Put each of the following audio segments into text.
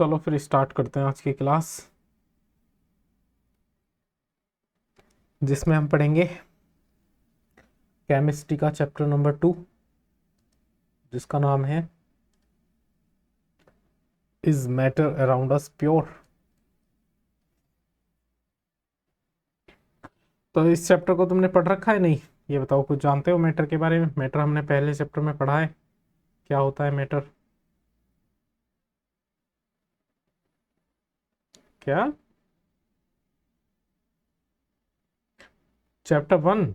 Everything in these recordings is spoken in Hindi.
चलो फिर स्टार्ट करते हैं आज की क्लास, जिसमें हम पढ़ेंगे केमिस्ट्री का चैप्टर नंबर 2, जिसका नाम है is matter around us pure. तो इस चैप्टर को तुमने पढ़ रखा है नहीं? ये बताओ, कुछ जानते हो मैटर के बारे में? मैटर हमने पहले चैप्टर में पढ़ा है, क्या होता है मैटर? क्या? चैप्टर 1?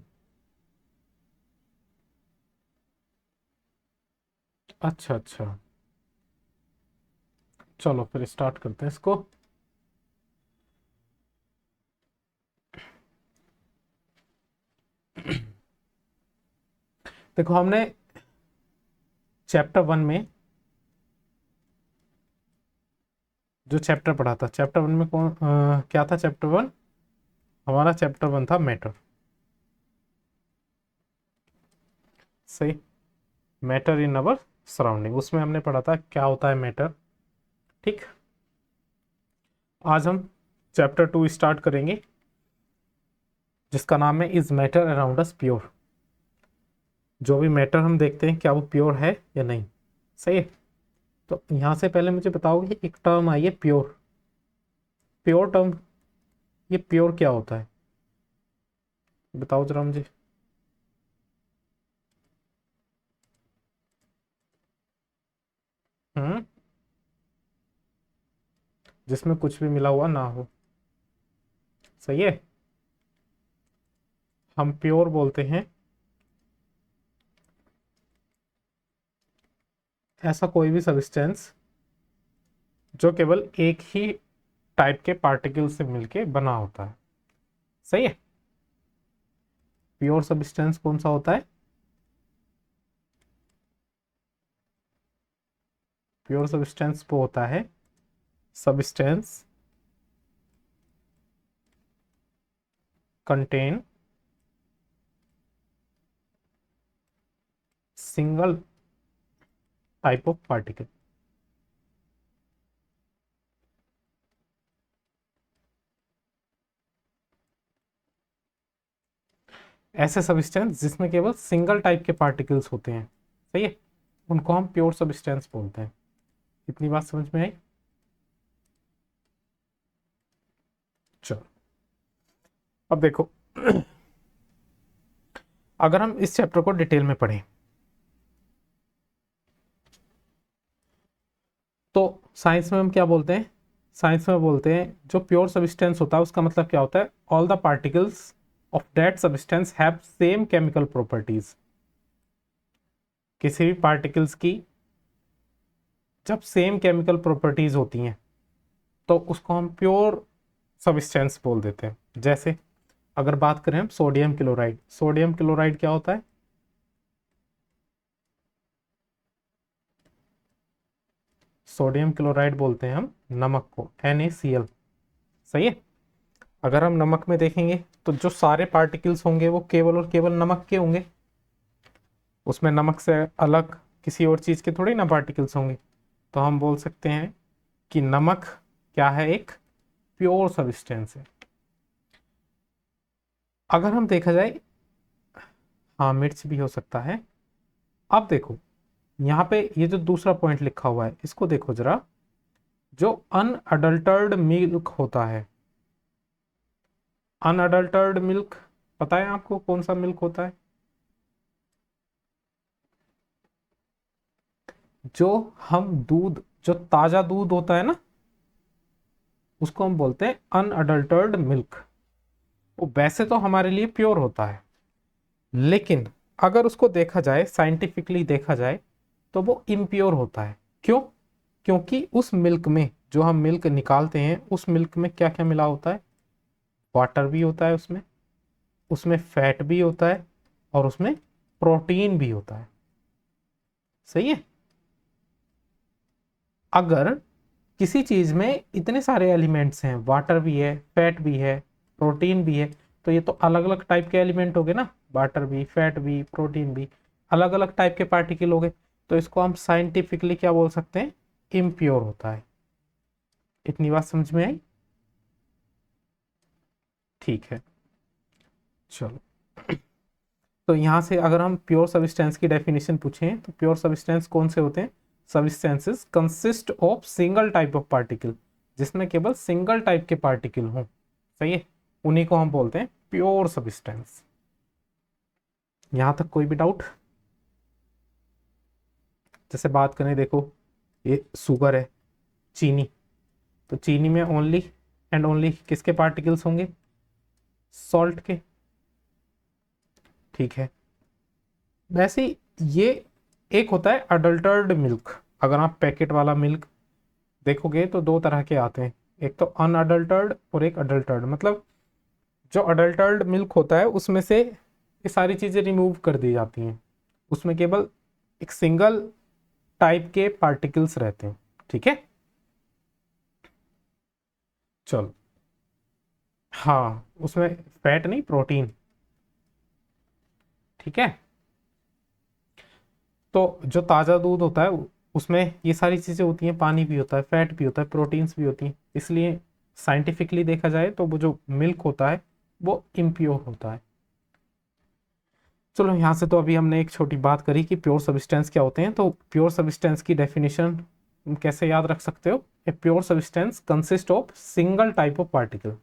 अच्छा अच्छा, चलो फिर स्टार्ट करते हैं इसको। देखो, हमने चैप्टर 1 में जो चैप्टर पढ़ा था, चैप्टर 1 में क्या था? चैप्टर 1, हमारा चैप्टर 1 था मैटर। सही, मैटर इन अवर सराउंडिंग। उसमें हमने पढ़ा था क्या होता है मैटर। ठीक, आज हम चैप्टर 2 स्टार्ट करेंगे, जिसका नाम है is matter around us pure. जो भी मैटर हम देखते हैं, क्या वो प्योर है या नहीं। सही है। तो यहां से पहले मुझे बताओगे, एक टर्म आई है प्योर। प्योर टर्म, ये प्योर क्या होता है बताओ जरा मुझे। हम्म, जिसमें कुछ भी मिला हुआ ना हो। सही है। हम प्योर बोलते हैं ऐसा कोई भी सब्सटेंस जो केवल एक ही टाइप के पार्टिकल से मिलके बना होता है। सही है। प्योर सब्सटेंस कौन सा होता है? प्योर सब्सटेंस वो होता है substance contain single type of particle. ऐसे सब्सटेंस जिसमें केवल सिंगल टाइप के पार्टिकल्स होते हैं। सही है, उनको हम प्योर सब्सटेंस बोलते हैं। इतनी बात समझ में आई? चलो, अब देखो, अगर हम इस चैप्टर को डिटेल में पढ़ें तो साइंस में हम क्या बोलते हैं? साइंस में बोलते हैं जो प्योर सब्सटेंस होता है उसका मतलब क्या होता है? All the particles of that substance have same chemical properties. किसी भी पार्टिकल्स की जब सेम केमिकल प्रॉपर्टीज होती हैं तो उसको हम प्योर सब्सटेंस बोल देते हैं। जैसे अगर बात करें हम सोडियम क्लोराइड, सोडियम क्लोराइड क्या होता है? सोडियम क्लोराइड बोलते हैं हम नमक को, NaCl। सही है। अगर हम नमक में देखेंगे तो जो सारे पार्टिकल्स होंगे वो केवल और केवल नमक के होंगे। उसमें नमक से अलग किसी और चीज के थोड़ी ना पार्टिकल्स होंगे। तो हम बोल सकते हैं कि नमक क्या है? एक प्योर सब्सटेंस है। अगर हम देखा जाए, हाँ, मिर्च भी हो सकता है। अब देखो, यहाँ पे ये जो दूसरा पॉइंट लिखा हुआ है इसको देखो जरा। जो अनअडल्टर्ड मिल्क होता है, अनअडल्टर्ड मिल्क, पता है आपको कौन सा मिल्क होता है? जो हम दूध, जो ताजा दूध होता है ना, उसको हम बोलते हैं अनअडल्टर्ड मिल्क। वो वैसे तो हमारे लिए प्योर होता है, लेकिन अगर उसको देखा जाए, साइंटिफिकली देखा जाए, तो वो इम्प्योर होता है। क्यों? क्योंकि उस मिल्क में, जो हम मिल्क निकालते हैं, उस मिल्क में क्या क्या मिला होता है? वाटर भी होता है उसमें, उसमें फैट भी होता है, और उसमें प्रोटीन भी होता है। सही है। अगर किसी चीज में इतने सारे एलिमेंट्स हैं, वाटर भी है, फैट भी है, प्रोटीन भी है, तो ये तो अलग अलग टाइप के एलिमेंट हो गए ना। वाटर भी, फैट भी, प्रोटीन भी, अलग अलग टाइप के पार्टिकल हो गए। तो इसको हम साइंटिफिकली क्या बोल सकते हैं? इम्प्योर होता है। इतनी बात समझ में आई? ठीक है, चलो। तो यहाँ से अगर हम प्योर सब्सटेंस की डेफिनेशन पूछें तो प्योर सब्सटेंस कौन से होते हैं? Substances consist of single type of particle, जिसमें केवल सिंगल टाइप के पार्टिकल हों, सही है, उन्हीं को हम बोलते हैं प्योर सब्सटेंस। यहां तक कोई भी डाउट? जैसे बात करें, देखो ये शुगर है, चीनी, तो चीनी में ओनली एंड ओनली किसके पार्टिकल्स होंगे? सॉल्ट के, ठीक है। वैसे ही ये एक होता है अडल्टर्ड मिल्क। अगर आप पैकेट वाला मिल्क देखोगे तो दो तरह के आते हैं, एक तो अनअडल्टर्ड और एक अडल्टर्ड। मतलब जो अडल्टर्ड मिल्क होता है उसमें से ये सारी चीज़ें रिमूव कर दी जाती हैं, उसमें केवल एक सिंगल टाइप के पार्टिकल्स रहते हैं, ठीक है। चलो, हाँ, उसमें फैट नहीं, प्रोटीन, ठीक है। तो जो ताज़ा दूध होता है उसमें ये सारी चीज़ें होती हैं, पानी भी होता है, फैट भी होता है, प्रोटीन्स भी होती हैं, इसलिए साइंटिफिकली देखा जाए तो वो जो मिल्क होता है वो इम्प्योर होता है। चलो, यहाँ से तो अभी हमने एक छोटी बात करी कि प्योर सब्सटेंस क्या होते हैं। तो प्योर सब्सटेंस की डेफिनेशन कैसे याद रख सकते हो? A pure substance consist of single type of particle.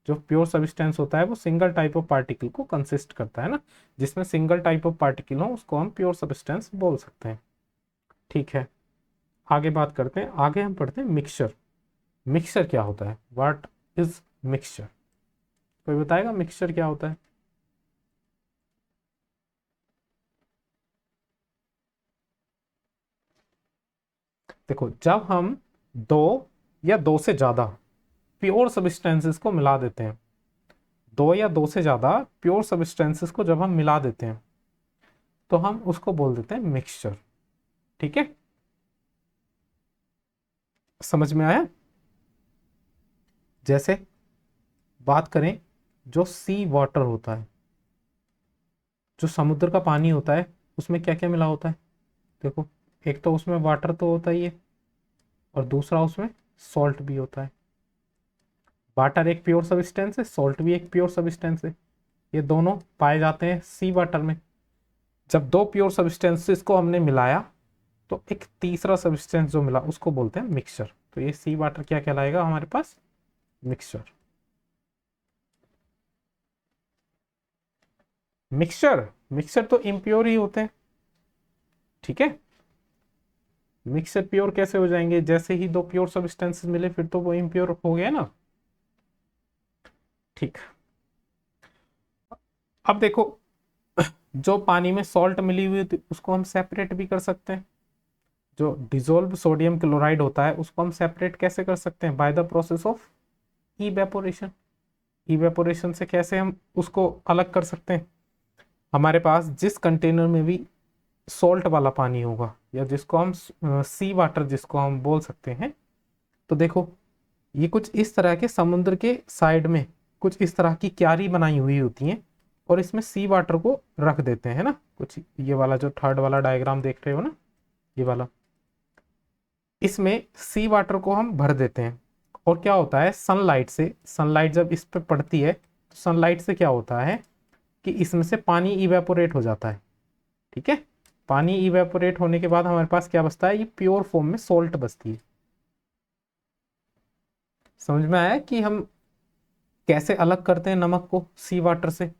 जो प्योर सब्सटेंस होता है वो सिंगल टाइप ऑफ पार्टिकल को कंसिस्ट करता है ना, जिसमें सिंगल टाइप ऑफ पार्टिकल हो उसको हम प्योर सब्सटेंस बोल सकते हैं, ठीक है। आगे बात करते हैं, आगे हम पढ़ते हैं मिक्सचर। मिक्सचर क्या होता है? What is mixture? कोई बताएगा मिक्सचर क्या होता है? देखो, जब हम दो या दो से ज्यादा प्योर सब्सटेंसेस को मिला देते हैं, दो या दो से ज्यादा प्योर सब्सटेंसेस को जब हम मिला देते हैं तो हम उसको बोल देते हैं मिक्सचर, ठीक है। समझ में आया? जैसे बात करें, जो सी वाटर होता है, जो समुद्र का पानी होता है, उसमें क्या क्या मिला होता है? देखो, एक तो उसमें वाटर तो होता ही है, और दूसरा उसमें सॉल्ट भी होता है। वाटर एक प्योर सब्सटेंस है, सॉल्ट भी एक प्योर सब्सटेंस है, ये दोनों पाए जाते हैं सी वाटर में। जब दो प्योर सब्सटेंसेस को हमने मिलाया तो एक तीसरा सब्सटेंस जो मिला उसको बोलते हैं मिक्सचर। तो ये सी वाटर क्या कहलाएगा हमारे पास? मिक्सचर। मिक्सचर, मिक्सचर तो इम्प्योर ही होते हैं, ठीक है। मिक्सचर प्योर कैसे हो जाएंगे? जैसे ही दो प्योर सब्सटेंसेस मिले फिर तो वो इम्प्योर हो गया ना, ठीक। अब देखो, जो पानी में सॉल्ट मिली हुई थी उसको हम सेपरेट भी कर सकते हैं। जो डिजोल्व सोडियम क्लोराइड होता है उसको हम सेपरेट कैसे कर सकते हैं? By the process of evaporation. Evaporation से कैसे हम उसको अलग कर सकते हैं? हमारे पास जिस कंटेनर में भी सॉल्ट वाला पानी होगा, या जिसको हम सी वाटर जिसको हम बोल सकते हैं, तो देखो, ये कुछ इस तरह के समुद्र के साइड में कुछ इस तरह की क्यारी बनाई हुई होती हैं, और इसमें सी वाटर को रख देते हैं ना, कुछ ये वाला जो थर्ड वाला डायग्राम देख रहे हो ना, ये वाला, इसमें सी वाटर को हम भर देते हैं। और क्या होता है, सनलाइट से, सनलाइट जब इस पे पड़ती है तो सनलाइट से क्या होता है कि इसमें से पानी इवेपोरेट हो जाता है, ठीक है। पानी इवेपोरेट होने के बाद हमारे पास क्या बचता है? ये प्योर फॉर्म में सॉल्ट बचती है। समझ में आया कि हम कैसे अलग करते हैं नमक को सी वाटर से?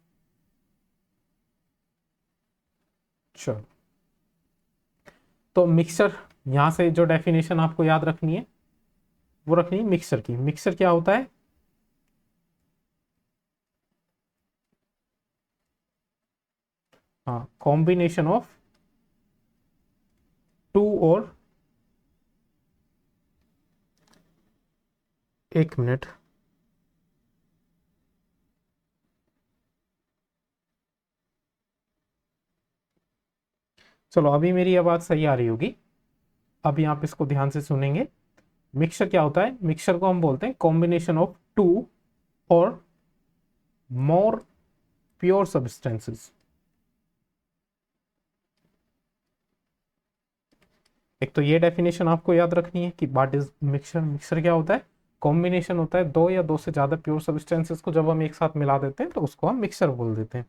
चलो, तो मिक्सचर, यहां से जो डेफिनेशन आपको याद रखनी है वो रखनी है मिक्सचर की। मिक्सचर क्या होता है? हाँ, कॉम्बिनेशन ऑफ टू और, एक मिनट, चलो अभी मेरी आवाज सही आ रही होगी, अभी आप इसको ध्यान से सुनेंगे। मिक्सचर क्या होता है? मिक्सचर को हम बोलते हैं कॉम्बिनेशन ऑफ टू और मोर प्योर सब्सटेंसेस। एक तो ये डेफिनेशन आपको याद रखनी है कि व्हाट इज मिक्सचर। मिक्सचर क्या होता है? कॉम्बिनेशन होता है दो या दो से ज़्यादा प्योर सब्सटेंसेस को जब हम एक साथ मिला देते हैं तो उसको हम मिक्सचर बोल देते हैं।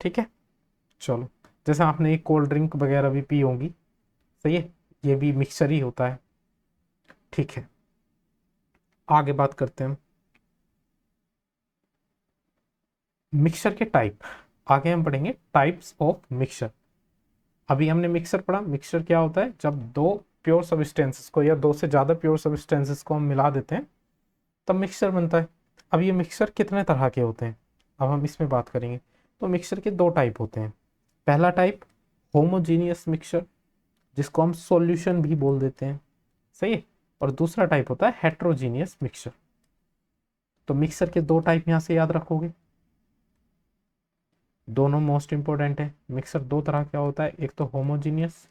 ठीक है, चलो, जैसे आपने एक कोल्ड ड्रिंक वगैरह भी पी होंगी, सही है, ये भी मिक्सचर ही होता है। ठीक है, आगे बात करते हैं मिक्सचर के टाइप। आगे हम पढ़ेंगे टाइप्स ऑफ मिक्सचर। अभी हमने मिक्सचर पढ़ा, मिक्सचर क्या होता है, जब दो प्योर सब्सटेंसेस को या दो से ज़्यादा प्योर सब्सटेंसेस को हम मिला देते हैं तब मिक्सचर बनता है। अब ये मिक्सचर कितने तरह के होते हैं, अब हम इसमें बात करेंगे। तो मिक्सचर के दो टाइप होते हैं। पहला टाइप होमोजीनियस मिक्सचर, जिसको हम सॉल्यूशन भी बोल देते हैं, सही है। और दूसरा टाइप होता है हेट्रोजीनियस मिक्सचर। तो मिक्सचर के दो टाइप यहाँ से याद रखोगे, दोनों मोस्ट इंपॉर्टेंट है। मिक्सचर दो तरह का होता है, एक तो होमोजीनियस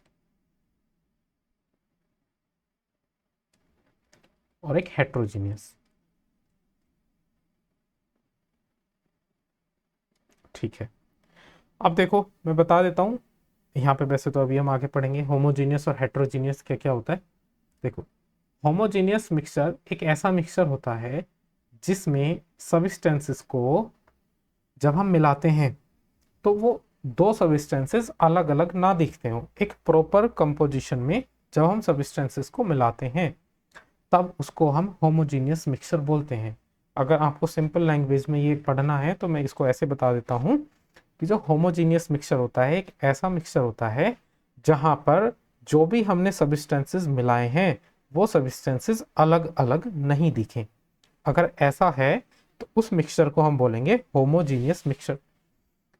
और एक हेट्रोजीनियस। ठीक है, अब देखो मैं बता देता हूँ यहाँ पे, वैसे तो अभी हम आगे पढ़ेंगे होमोजीनियस और हेट्रोजीनियस क्या क्या होता है। देखो, होमोजीनियस मिक्सचर एक ऐसा मिक्सचर होता है जिसमें सब्सटेंसेस को जब हम मिलाते हैं तो वो दो सब्सटेंसेस अलग अलग ना दिखते हो। एक प्रॉपर कंपोजिशन में जब हम सब्सटेंसेस को मिलाते हैं तब उसको हम होमोजीनियस मिक्सचर बोलते हैं। अगर आपको सिंपल लैंग्वेज में ये पढ़ना है तो मैं इसको ऐसे बता देता हूँ कि जो होमोजीनियस मिक्सचर होता है एक ऐसा मिक्सचर होता है जहाँ पर जो भी हमने सब्सटेंसेस मिलाए हैं वो सब्सटेंसेस अलग अलग नहीं दिखें। अगर ऐसा है तो उस मिक्सचर को हम बोलेंगे होमोजीनियस मिक्सचर।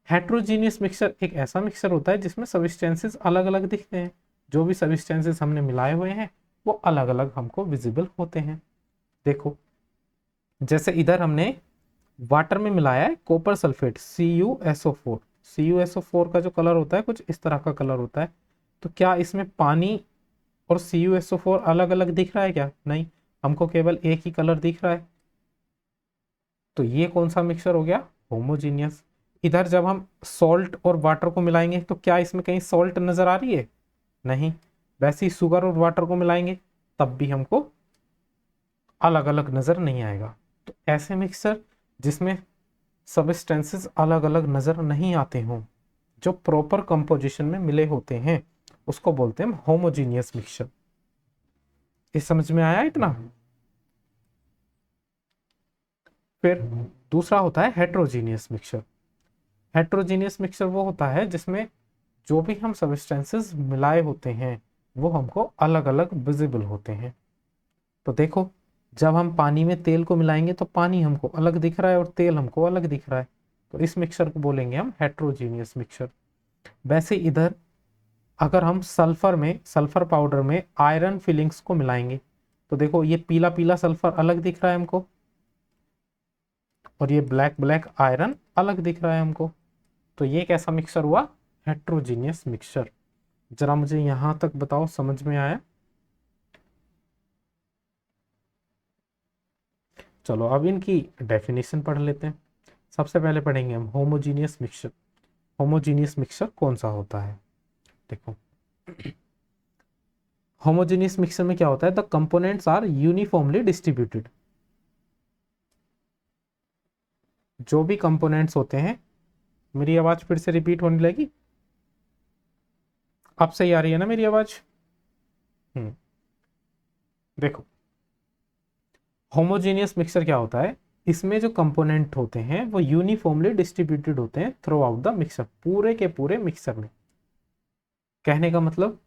हेट्रोजीनियस मिक्सचर एक ऐसा मिक्सचर होता है जिसमें सब्सटेंसेस अलग अलग दिखते हैं, जो भी सब्सटेंसेस हमने मिलाए हुए हैं वो अलग अलग हमको विजिबल होते हैं। देखो, जैसे इधर हमने वाटर में मिलाया है कॉपर सल्फेट CuSO4। CuSO4 का जो कलर होता है कुछ इस तरह का कलर होता है। तो क्या इसमें पानी और CuSO4 अलग अलग दिख रहा है क्या? नहीं, हमको केवल एक ही कलर दिख रहा है। तो ये कौन सा मिक्सचर हो गया? होमोजीनियस। इधर जब हम सॉल्ट और वाटर को मिलाएंगे तो क्या इसमें कहीं सॉल्ट नजर आ रही है? नहीं। वैसे ही शुगर और वाटर को मिलाएंगे तब भी हमको अलग अलग नजर नहीं आएगा। तो ऐसे मिक्सचर जिसमें सब्सटेंसेस अलग अलग नजर नहीं आते हों, जो प्रॉपर कंपोजिशन में मिले होते हैं, उसको बोलते हैं होमोजीनियस मिक्सचर। ये समझ में आया इतना? फिर दूसरा होता है हेट्रोजीनियस मिक्सचर। हेट्रोजीनियस मिक्सचर वो होता है जिसमें जो भी हम सब्सटेंसेस मिलाए होते हैं वो हमको अलग अलग विजिबल होते हैं। तो देखो, जब हम पानी में तेल को मिलाएंगे तो पानी हमको अलग दिख रहा है और तेल हमको अलग दिख रहा है। तो इस मिक्सचर को बोलेंगे हम हेट्रोजीनियस मिक्सचर। वैसे इधर अगर हम सल्फर पाउडर में आयरन फिलिंग्स को मिलाएंगे तो देखो ये पीला पीला सल्फर अलग दिख रहा है हमको और ये ब्लैक ब्लैक आयरन अलग दिख रहा है हमको। तो ये कैसा मिक्सचर हुआ? Heterogeneous mixture. जरा मुझे यहां तक बताओ, समझ में आया? चलो अब इनकी डेफिनेशन पढ़ लेते हैं। सबसे पहले पढ़ेंगे हम होमोजीनियस मिक्सचर। होमोजीनियस मिक्सचर कौन सा होता है? देखो, होमोजीनियस मिक्सचर में क्या होता है? The components are uniformly distributed. जो भी कंपोनेंट्स होते हैं, मेरी आवाज फिर से रिपीट होने लगी? अब सही आ रही है ना मेरी आवाज? देखो, होमोजीनियस मिक्सचर क्या होता है? इसमें जो कंपोनेंट होते हैं वो यूनिफॉर्मली डिस्ट्रीब्यूटेड होते हैं थ्रू आउट द मिक्सचर, पूरे के पूरे मिक्सचर में। कहने का मतलब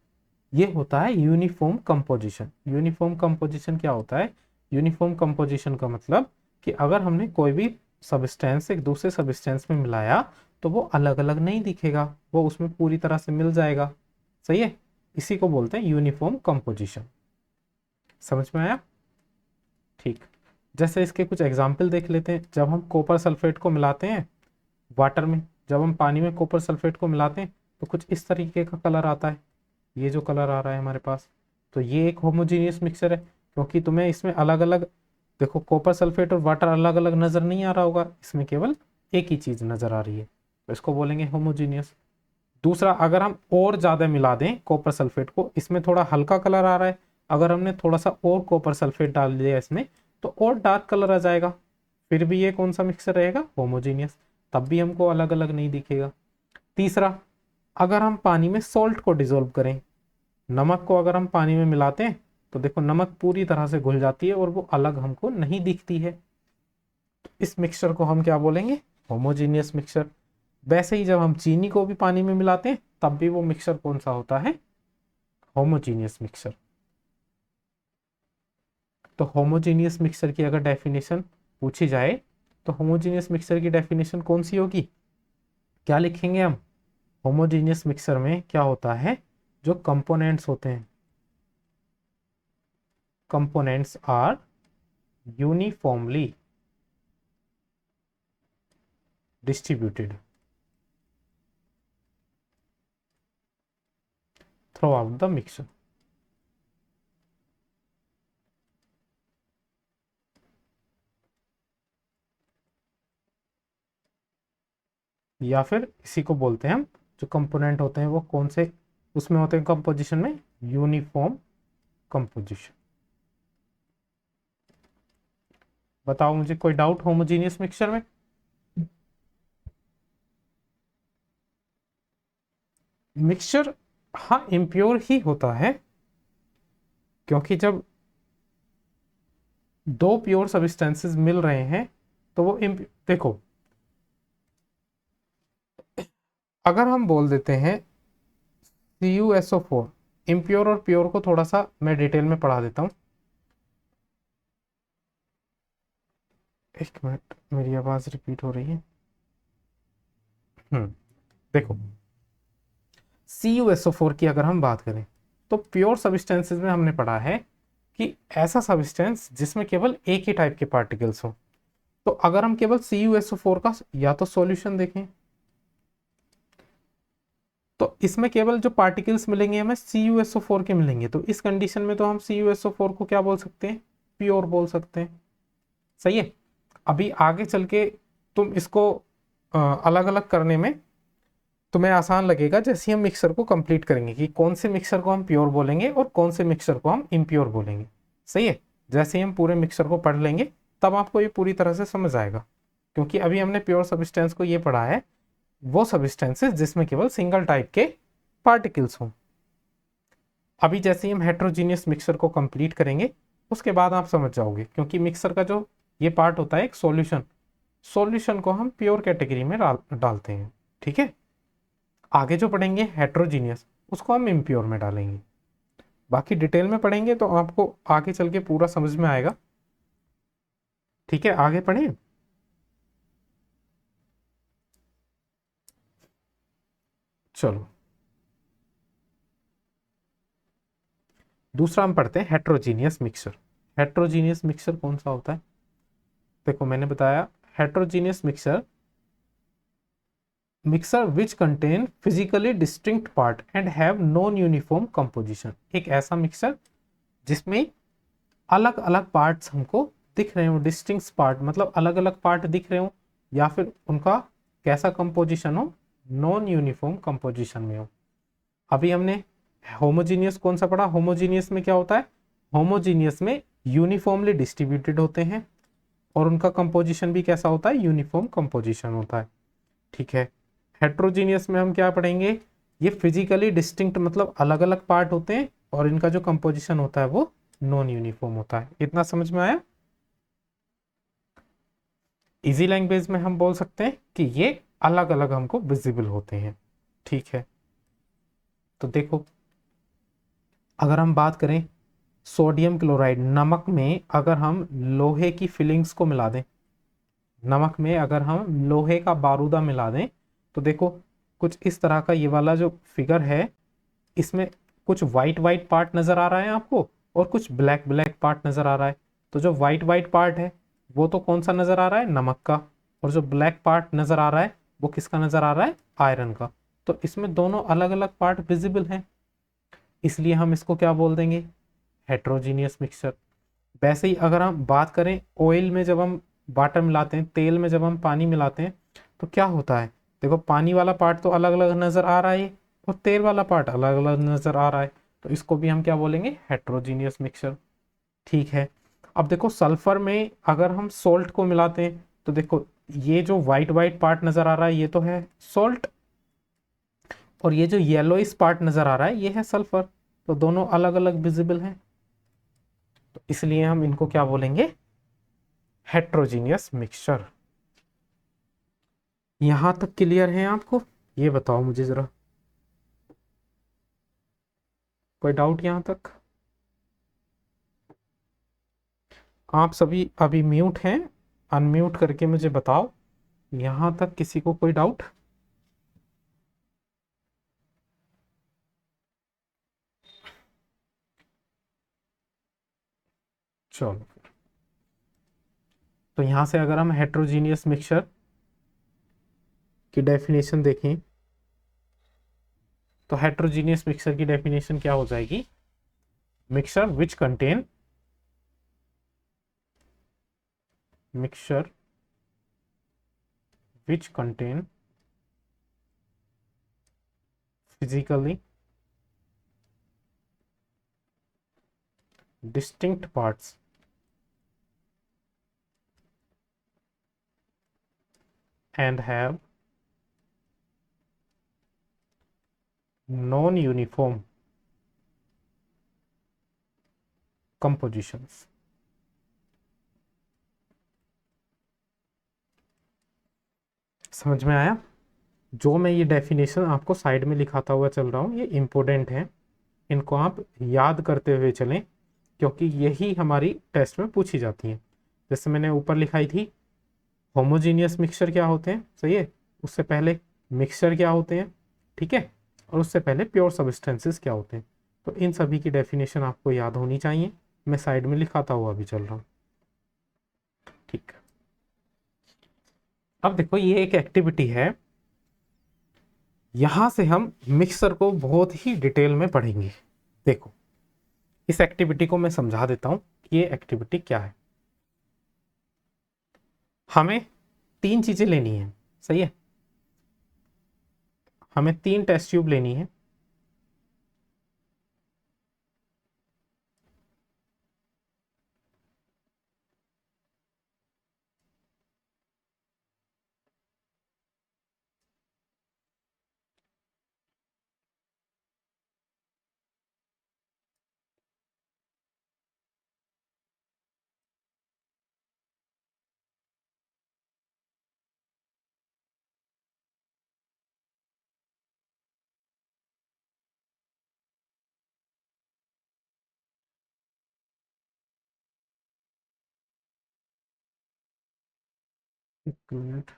ये होता है यूनिफॉर्म कंपोजिशन। यूनिफॉर्म कंपोजिशन क्या होता है? यूनिफॉर्म कंपोजिशन का मतलब कि अगर हमने कोई भी सब्सटेंस एक दूसरे सब्सटेंस में मिलाया तो वो अलग अलग नहीं दिखेगा, वो उसमें पूरी तरह से मिल जाएगा। सही है, इसी को बोलते हैं यूनिफॉर्म कंपोजिशन। समझ में आया? ठीक, जैसे इसके कुछ एग्जाम्पल देख लेते हैं। जब हम कॉपर सल्फेट को मिलाते हैं वाटर में, जब हम पानी में कॉपर सल्फेट को मिलाते हैं तो कुछ इस तरीके का कलर आता है। ये जो कलर आ रहा है हमारे पास, तो ये एक होमोजीनियस मिक्सचर है, क्योंकि तुम्हें इसमें अलग अलग, देखो कॉपर सल्फेट और वाटर अलग अलग नजर नहीं आ रहा होगा, इसमें केवल एक ही चीज नजर आ रही है, तो इसको बोलेंगे होमोजीनियस। दूसरा, अगर हम और ज्यादा मिला दें कॉपर सल्फेट को, इसमें थोड़ा हल्का कलर आ रहा है अगर हमने थोड़ा सा और कॉपर सल्फेट डाल दिया इसमें तो और डार्क कलर आ जाएगा, फिर भी ये कौन सा मिक्सचर रहेगा, होमोजीनियस, तब भी हमको अलग अलग नहीं दिखेगा। तीसरा, अगर हम पानी में सॉल्ट को डिजोल्व करें, नमक को अगर हम पानी में मिलाते हैं तो देखो नमक पूरी तरह से घुल जाती है और वो अलग हमको नहीं दिखती है, तो इस मिक्सचर को हम क्या बोलेंगे, होमोजीनियस मिक्सचर। वैसे ही जब हम चीनी को भी पानी में मिलाते हैं तब भी वो मिक्सचर कौन सा होता है, होमोजीनियस मिक्सचर। तो होमोजीनियस मिक्सचर की अगर डेफिनेशन पूछी जाए तो होमोजीनियस मिक्सचर की डेफिनेशन कौन सी होगी, क्या लिखेंगे हम, होमोजीनियस मिक्सचर में क्या होता है, जो कंपोनेंट्स होते हैं, components are uniformly distributed throughout the mixture. या फिर इसी को बोलते हैं हम, जो कंपोनेंट होते हैं वो कौन से उसमें होते हैं कंपोजिशन में, यूनिफॉर्म कंपोजिशन। बताओ मुझे कोई डाउट होमोजीनियस मिक्सचर में। मिक्सचर हाँ इम्प्योर ही होता है, क्योंकि जब दो प्योर सब्सटेंसेस मिल रहे हैं तो वो देखो, अगर हम बोल देते हैं CuSO4, इम्प्योर और प्योर को थोड़ा सा मैं डिटेल में पढ़ा देता हूं। एक मिनट, मेरी आवाज रिपीट हो रही है। देखो CuSO4 की अगर हम बात करें तो प्योर सब्सटेंसेस में हमने पढ़ा है कि ऐसा सब्सटेंस जिसमें केवल एक ही टाइप के पार्टिकल्स हो। तो अगर हम केवल CuSO4 का या तो सॉल्यूशन देखें तो इसमें केवल जो पार्टिकल्स मिलेंगे हमें CuSO4 के मिलेंगे, तो इस कंडीशन में तो हम CuSO4 को क्या बोल सकते हैं, प्योर बोल सकते हैं। सही है। अभी आगे चल के तुम इसको अलग अलग करने में तुम्हें आसान लगेगा जैसे हम मिक्सर को कंप्लीट करेंगे कि कौन से मिक्सर को हम प्योर बोलेंगे और कौन से मिक्सर को हम इम्प्योर बोलेंगे। सही है। जैसे ही हम पूरे मिक्सर को पढ़ लेंगे तब आपको ये पूरी तरह से समझ आएगा, क्योंकि अभी हमने प्योर सब्सटेंस को ये पढ़ा है वो सब्सटेंसेस जिसमें केवल सिंगल टाइप के पार्टिकल्स हों। अभी जैसे ही हम हेट्रोजीनियस मिक्सर को कंप्लीट करेंगे उसके बाद आप समझ जाओगे, क्योंकि मिक्सर का जो ये पार्ट होता है एक सॉल्यूशन, सॉल्यूशन को हम प्योर कैटेगरी में डालते हैं। ठीक है। आगे जो पढ़ेंगे हेट्रोजीनियस उसको हम इम्प्योर में डालेंगे। बाकी डिटेल में पढ़ेंगे तो आपको आगे चल के पूरा समझ में आएगा। ठीक है, आगे पढ़ें। चलो दूसरा हम पढ़ते हैं हेट्रोजीनियस मिक्सर। हेट्रोजीनियस मिक्सर कौन सा होता है, देखो मैंने बताया heterogeneous mixer, mixer which contain physically distinct part and have non uniform composition. एक ऐसा मिक्सर जिसमें अलग अलग पार्ट्स हमको दिख रहे हो, डिस्टिंक्ट पार्ट मतलब अलग अलग पार्ट दिख रहे हो, या फिर उनका कैसा कंपोजिशन हो, नॉन यूनिफॉर्म कंपोजिशन में हो। अभी हमने होमोजीनियस कौन सा पढ़ा, होमोजीनियस में क्या होता है, होमोजीनियस में यूनिफॉर्मली डिस्ट्रीब्यूटेड होते हैं और उनका कंपोजिशन भी कैसा होता है, यूनिफॉर्म कंपोजिशन होता है। ठीक है। हेट्रोजीनियस में हम क्या पढ़ेंगे, ये फिजिकली डिस्टिंक्ट मतलब अलग अलग पार्ट होते हैं और इनका जो कंपोजिशन होता है वो नॉन यूनिफॉर्म होता है। इतना समझ में आया। इजी लैंग्वेज में हम बोल सकते हैं कि ये अलग अलग हमको विजिबल होते हैं। ठीक है। तो देखो अगर हम बात करें सोडियम क्लोराइड, नमक में अगर हम लोहे की फिलिंग्स को मिला दें, नमक में अगर हम लोहे का बारूदा मिला दें तो देखो कुछ इस तरह का ये वाला जो फिगर है इसमें कुछ वाइट वाइट पार्ट नजर आ रहा है आपको और कुछ ब्लैक ब्लैक पार्ट नजर आ रहा है। तो जो वाइट वाइट पार्ट है वो तो कौन सा नजर आ रहा है, नमक का, और जो ब्लैक पार्ट नजर आ रहा है वो किसका नजर आ रहा है, आयरन का। तो इसमें दोनों अलग अलग पार्ट विजिबल हैं, इसलिए हम इसको क्या बोल देंगे, हेट्रोजीनियस मिक्सचर। वैसे ही अगर हम बात करें ऑयल में जब हम वाटर मिलाते हैं, तेल में जब हम पानी मिलाते हैं तो क्या होता है, देखो पानी वाला पार्ट तो अलग अलग नजर आ रहा है और तेल वाला पार्ट अलग अलग नजर आ रहा है। तो इसको भी हम क्या बोलेंगे, हेट्रोजीनियस मिक्सचर। ठीक है, अब देखो सल्फर में अगर हम सोल्ट को मिलाते हैं तो देखो ये जो व्हाइट व्हाइट पार्ट नजर आ रहा है ये तो है सोल्ट, और ये जो येलोइस पार्ट नजर आ रहा है ये है सल्फर। तो दोनों अलग अलग विजिबल हैं, तो इसलिए हम इनको क्या बोलेंगे, हेट्रोजीनियस मिक्सचर। यहां तक क्लियर है आपको? ये बताओ मुझे जरा, कोई डाउट यहां तक? आप सभी अभी म्यूट हैं, अनम्यूट करके मुझे बताओ, यहां तक किसी को कोई डाउट? चलो, तो यहां से अगर हम हेट्रोजीनियस मिक्सचर की डेफिनेशन देखें तो हेट्रोजीनियस मिक्सचर की डेफिनेशन क्या हो जाएगी, mixture which contain physically distinct parts and have non-uniform compositions। समझ में आया? जो मैं ये डेफिनेशन आपको साइड में लिखाता हुआ चल रहा हूँ ये इंपॉर्टेंट है, इनको आप याद करते हुए चलें, क्योंकि यही हमारी टेस्ट में पूछी जाती हैं। जैसे मैंने ऊपर लिखाई थी, होमोजीनियस मिक्सचर क्या होते हैं, सही है, उससे पहले मिक्सचर क्या होते हैं, ठीक है, और उससे पहले प्योर सब्सटेंसेस क्या होते हैं। तो इन सभी की डेफिनेशन आपको याद होनी चाहिए, मैं साइड में लिखाता हुआ भी चल रहा हूँ। ठीक, अब देखो ये एक एक्टिविटी है, यहां से हम मिक्सर को बहुत ही डिटेल में पढ़ेंगे। देखो इस एक्टिविटी को मैं समझा देता हूं कि ये एक्टिविटी क्या है। हमें तीन चीजें लेनी है, सही है, हमें तीन टेस्ट ट्यूब लेनी है। एक मिनट,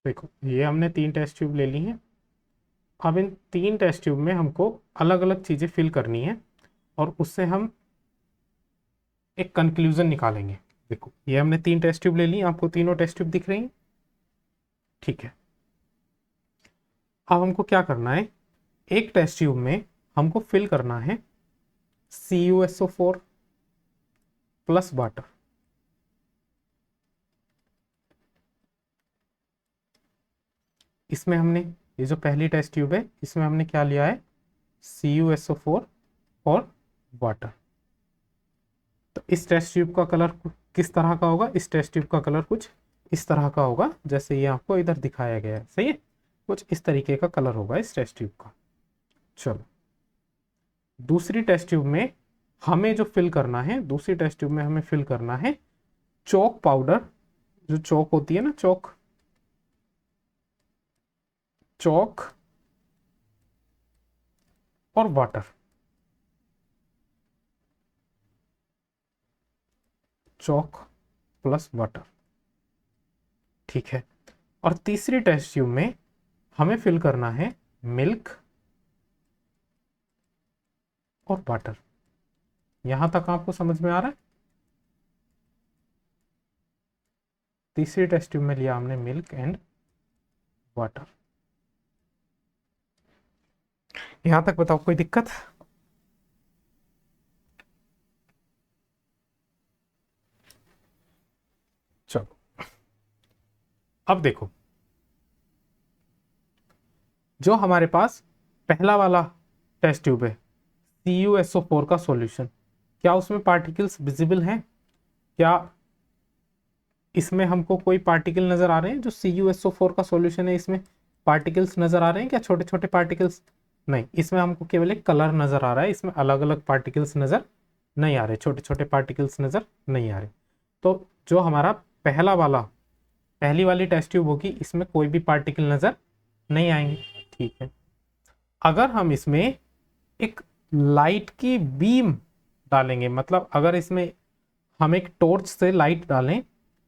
देखो ये हमने तीन टेस्ट ट्यूब ले ली हैं। अब इन तीन टेस्ट ट्यूब में हमको अलग अलग चीजें फिल करनी है और उससे हम एक कंक्लूजन निकालेंगे। देखो ये हमने तीन टेस्ट ट्यूब ले ली, आपको तीनों टेस्ट ट्यूब दिख रही हैं, ठीक है। अब हमको क्या करना है, एक टेस्ट ट्यूब में हमको फिल करना है CuSO4 प्लस वाटर। इसमें हमने, ये जो पहली टेस्ट ट्यूब है इसमें हमने क्या लिया है, CuSO4 और वाटर। तो इस टेस्ट ट्यूब का कलर किस तरह का होगा, इस टेस्ट ट्यूब का कलर कुछ इस तरह का होगा जैसे ये आपको इधर दिखाया गया है, सही है, कुछ इस तरीके का कलर होगा इस टेस्ट ट्यूब का। चलो दूसरी टेस्ट ट्यूब में हमें जो फिल करना है, दूसरी टेस्ट ट्यूब में हमें फिल करना है चौक पाउडर, जो चौक होती है ना, चौक, चौक और वाटर, चौक प्लस वाटर, ठीक है। और तीसरी टेस्ट ट्यूब में हमें फिल करना है मिल्क और वाटर। यहां तक आपको समझ में आ रहा है? तीसरी टेस्ट ट्यूब में लिया हमने मिल्क एंड वाटर। यहां तक बताओ कोई दिक्कत? चलो अब देखो, जो हमारे पास पहला वाला टेस्ट ट्यूब है CuSO4 का सॉल्यूशन, क्या उसमें पार्टिकल्स विजिबल हैं? क्या इसमें हमको कोई पार्टिकल नजर आ रहे हैं? जो CuSO4 का सॉल्यूशन है इसमें पार्टिकल्स नजर आ रहे हैं क्या, छोटे छोटे पार्टिकल्स? नहीं, इसमें हमको केवल एक कलर नजर आ रहा है, इसमें अलग अलग पार्टिकल्स नजर नहीं आ रहे, छोटे छोटे पार्टिकल्स नजर नहीं आ रहे। तो जो हमारा पहली वाली टेस्ट ट्यूब होगी, इसमें कोई भी पार्टिकल नजर नहीं आएंगे। ठीक है, अगर हम इसमें एक लाइट की बीम डालेंगे, मतलब अगर इसमें हम एक टॉर्च से लाइट डालें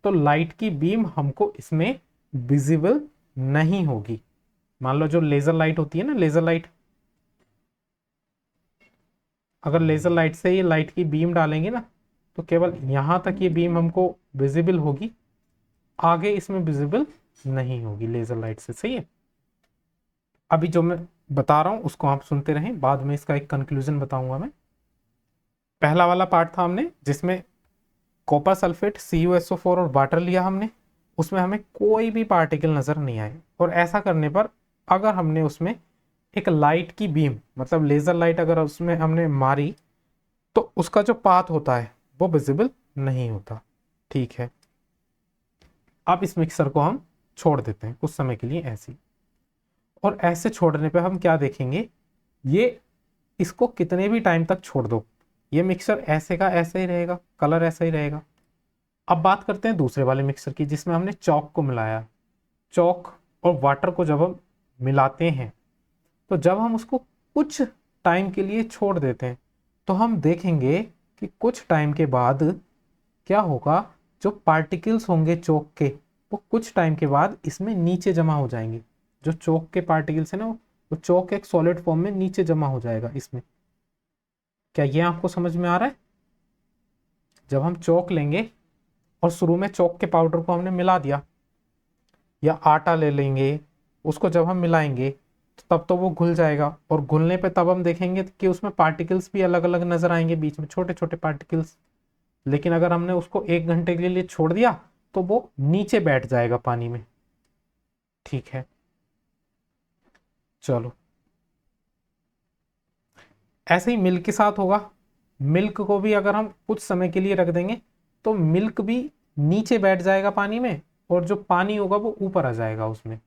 तो लाइट की बीम हमको इसमें विजिबल नहीं होगी। मान लो जो लेजर लाइट होती है ना, लेजर लाइट, अगर लेजर लाइट से ये लाइट की बीम डालेंगे ना तो केवल यहां तक ये बीम हमको विजिबल होगी, आगे इसमें विजिबल नहीं होगी लेजर लाइट से। सही है, अभी जो मैं बता रहा हूं उसको आप सुनते रहें, बाद में इसका एक कंक्लूजन बताऊंगा मैं। पहला वाला पार्ट था हमने जिसमें कॉपर सल्फेट CuSO4 और वाटर लिया हमने, उसमें हमें कोई भी पार्टिकल नजर नहीं आए। और ऐसा करने पर अगर हमने उसमें एक लाइट की बीम, मतलब लेजर लाइट अगर उसमें हमने मारी तो उसका जो पाथ होता है वो विजिबल नहीं होता। ठीक है, अब इस मिक्सर को हम छोड़ देते हैं कुछ समय के लिए ऐसे ही। और ऐसे छोड़ने पे हम क्या देखेंगे, ये इसको कितने भी टाइम तक छोड़ दो, ये मिक्सर ऐसे का ऐसे ही रहेगा, कलर ऐसा ही रहेगा। अब बात करते हैं दूसरे वाले मिक्सर की जिसमें हमने चौक को मिलाया। चौक और वाटर को जब हम मिलाते हैं तो जब हम उसको कुछ टाइम के लिए छोड़ देते हैं तो हम देखेंगे कि कुछ टाइम के बाद क्या होगा, जो पार्टिकल्स होंगे चौक के वो कुछ टाइम के बाद इसमें नीचे जमा हो जाएंगे। जो चौक के पार्टिकल्स है ना, वो चौक एक सॉलिड फॉर्म में नीचे जमा हो जाएगा इसमें। क्या ये आपको समझ में आ रहा है? जब हम चौक लेंगे और शुरू में चौक के पाउडर को हमने मिला दिया, या आटा ले लेंगे, उसको जब हम मिलाएंगे तो तब तो वो घुल जाएगा, और घुलने पे तब हम देखेंगे कि उसमें पार्टिकल्स भी अलग अलग नजर आएंगे, बीच में छोटे छोटे पार्टिकल्स। लेकिन अगर हमने उसको 1 घंटे के लिए छोड़ दिया तो वो नीचे बैठ जाएगा पानी में। ठीक है, चलो ऐसे ही मिल्क के साथ होगा। मिल्क को भी अगर हम कुछ समय के लिए रख देंगे तो मिल्क भी नीचे बैठ जाएगा पानी में, और जो पानी होगा वो ऊपर आ जाएगा उसमें।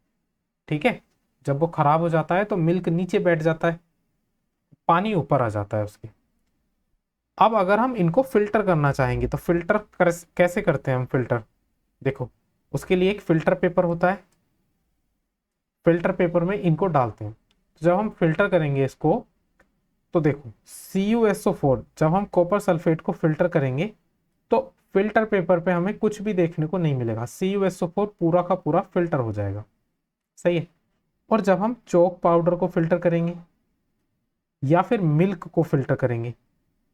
ठीक है, जब वो खराब हो जाता है तो मिल्क नीचे बैठ जाता है, पानी ऊपर आ जाता है उसके। अब अगर हम इनको फिल्टर करना चाहेंगे तो कैसे करते हैं हम फिल्टर? देखो, उसके लिए एक फिल्टर पेपर होता है, फिल्टर पेपर में इनको डालते हैं। तो जब हम फिल्टर करेंगे इसको तो देखो, CuSO4 जब हम कॉपर सल्फेट को फिल्टर करेंगे तो फिल्टर पेपर पे हमें कुछ भी देखने को नहीं मिलेगा, CuSO4 पूरा का पूरा फिल्टर हो जाएगा। सही है, और जब हम चॉक पाउडर को फिल्टर करेंगे या फिर मिल्क को फिल्टर करेंगे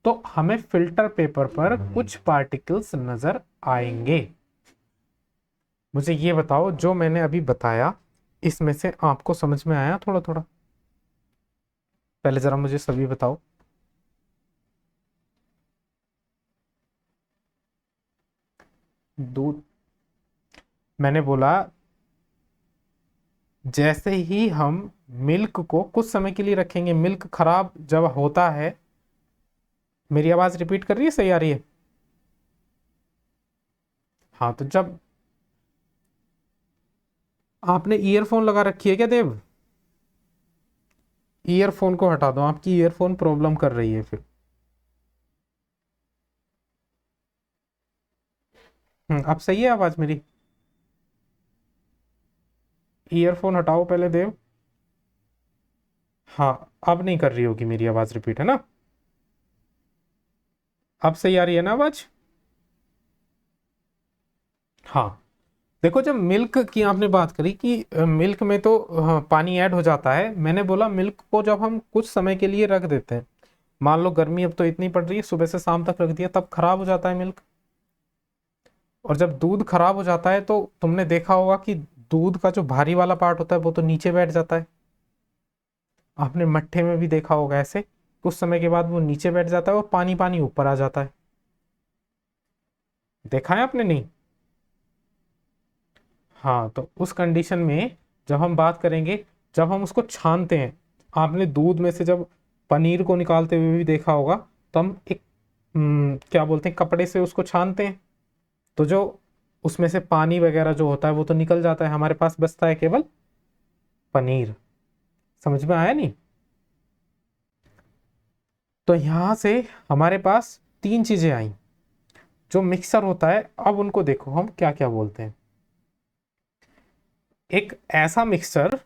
तो हमें फिल्टर पेपर पर कुछ पार्टिकल्स नजर आएंगे। मुझे ये बताओ, जो मैंने अभी बताया इसमें से आपको समझ में आया थोड़ा थोड़ा? पहले जरा मुझे सभी बताओ। दूध, मैंने बोला जैसे ही हम मिल्क को कुछ समय के लिए रखेंगे, मिल्क खराब जब होता है, मेरी आवाज रिपीट कर रही है, सही आ रही है? हाँ, तो जब आपने ईयरफोन लगा रखी है क्या देव? ईयरफोन को हटा दो, आपकी ईयरफोन प्रॉब्लम कर रही है फिर। अब सही है आवाज मेरी? ईयरफोन हटाओ पहले देव। हाँ, अब नहीं कर रही होगी मेरी आवाज रिपीट, है ना? अब सही आ रही है ना आवाज? हाँ, देखो, जब मिल्क की आपने बात करी कि मिल्क में तो पानी ऐड हो जाता है, मैंने बोला मिल्क को जब हम कुछ समय के लिए रख देते हैं, मान लो गर्मी अब तो इतनी पड़ रही है, सुबह से शाम तक रख दिया, तब खराब हो जाता है मिल्क। और जब दूध खराब हो जाता है तो तुमने देखा होगा कि दूध का जो भारी वाला पार्ट होता है वो तो नीचे बैठ जाता है। आपने मट्ठे में भी देखा होगा ऐसे, कुछ समय के बाद वो नीचे बैठ जाता है और पानी पानी ऊपर आ जाता है। देखा है आपने? नहीं। हाँ, तो उस कंडीशन में जब हम बात करेंगे, जब हम उसको छानते हैं, आपने दूध में से जब पनीर को निकालते हुए भी देखा होगा, तो हम एक क्या बोलते हैं, कपड़े से उसको छानते हैं, तो जो उसमें से पानी वगैरह जो होता है वो तो निकल जाता है, हमारे पास बचता है केवल पनीर। समझ में आया? नहीं। तो यहां से हमारे पास तीन चीजें आई। जो मिक्सर होता है, अब उनको देखो हम क्या क्या बोलते हैं। एक ऐसा मिक्सचर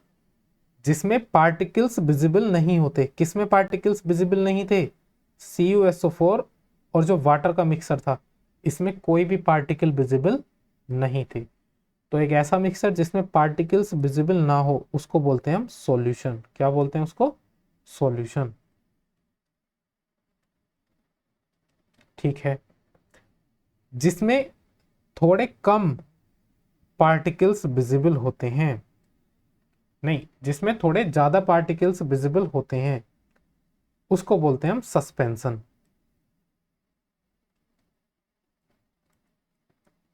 जिसमें पार्टिकल्स विजिबल नहीं होते। किसमें पार्टिकल्स विजिबल नहीं थे? CuSO4 और जो वाटर का मिक्सर था, इसमें कोई भी पार्टिकल विजिबल नहीं थे। तो एक ऐसा मिक्सर जिसमें पार्टिकल्स विजिबल ना हो उसको बोलते हैं हम सॉल्यूशन। क्या बोलते हैं उसको? सॉल्यूशन। ठीक है। जिसमें थोड़े कम पार्टिकल्स विजिबल होते हैं, नहीं, जिसमें थोड़े ज्यादा पार्टिकल्स विजिबल होते हैं उसको बोलते हैं हम सस्पेंशन।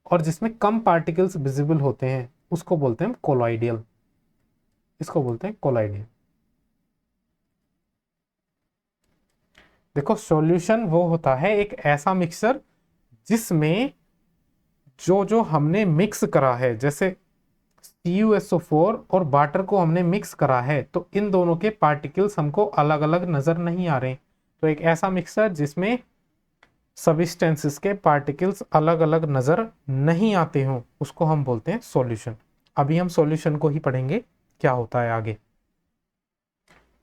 और जिसमें कम पार्टिकल्स विजिबल होते हैं उसको बोलते हैं कोलॉइडियल। इसको बोलते हैं कोलॉइडियल। देखो, सॉल्यूशन वो होता है एक ऐसा मिक्सर जिसमें जो जो हमने मिक्स करा है, जैसे CuSO4 और वाटर को हमने मिक्स करा है, तो इन दोनों के पार्टिकल्स हमको अलग अलग नजर नहीं आ रहे। तो एक ऐसा मिक्सर जिसमें सब्सटेंसेस के पार्टिकल्स अलग अलग नजर नहीं आते हों उसको हम बोलते हैं सॉल्यूशन। अभी हम सॉल्यूशन को ही पढ़ेंगे क्या होता है आगे।